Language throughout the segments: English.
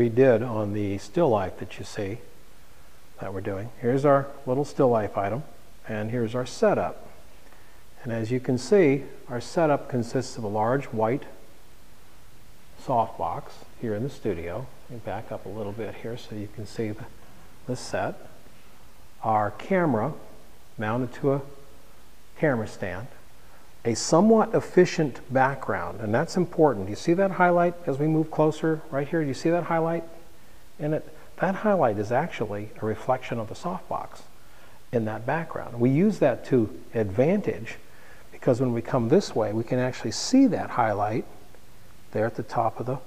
we did on the still life that you see that we're doing. Here's our little still life item, and here's our setup. And as you can see, our setup consists of a large white softbox here in the studio. Let me back up a little bit here so you can see the set. Our camera mounted to a camera stand. A somewhat efficient background, and that's important. You see that highlight as we move closer right here? Do you see that highlight in it? That highlight is actually a reflection of the softbox in that background. We use that to advantage because when we come this way, we can actually see that highlight there at the top of the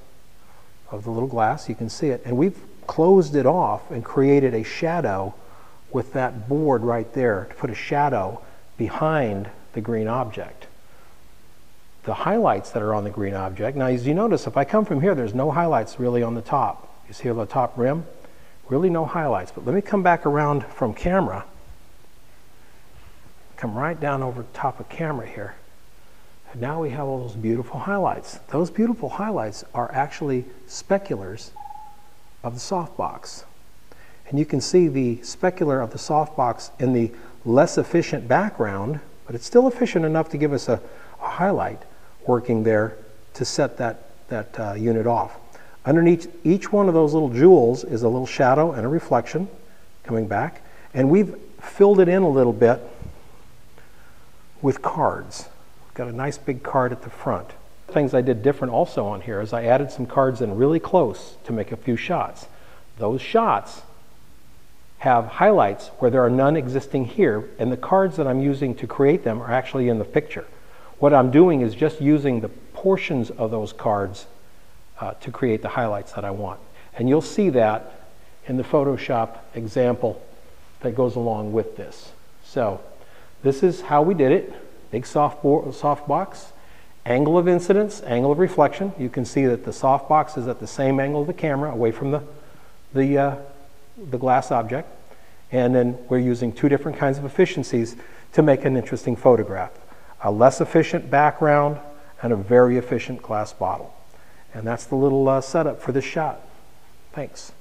little glass. You can see it, and we've closed it off and created a shadow with that board right there to put a shadow behind the green object. The highlights that are on the green object, now as you notice, if I come from here, there's no highlights really on the top. You see on the top rim? Really no highlights. But let me come back around from camera. Come right down over top of camera here. And now we have all those beautiful highlights. Those beautiful highlights are actually speculars of the softbox. And you can see the specular of the softbox in the less efficient background, but it's still efficient enough to give us a highlight working there to set that unit off. Underneath each one of those little jewels is a little shadow and a reflection coming back, and we've filled it in a little bit with cards. We've got a nice big card at the front. Things I did different also on here is I added some cards in really close to make a few shots. Those shots have highlights where there are none existing here, and the cards that I'm using to create them are actually in the picture. What I'm doing is just using the portions of those cards to create the highlights that I want. And you'll see that in the Photoshop example that goes along with this. So this is how we did it. Big softbox, angle of incidence, angle of reflection. You can see that the softbox is at the same angle of the camera away from the glass object. And then we're using two different kinds of efficiencies to make an interesting photograph. A less efficient background and a very efficient glass bottle. And that's the little setup for this shot. Thanks.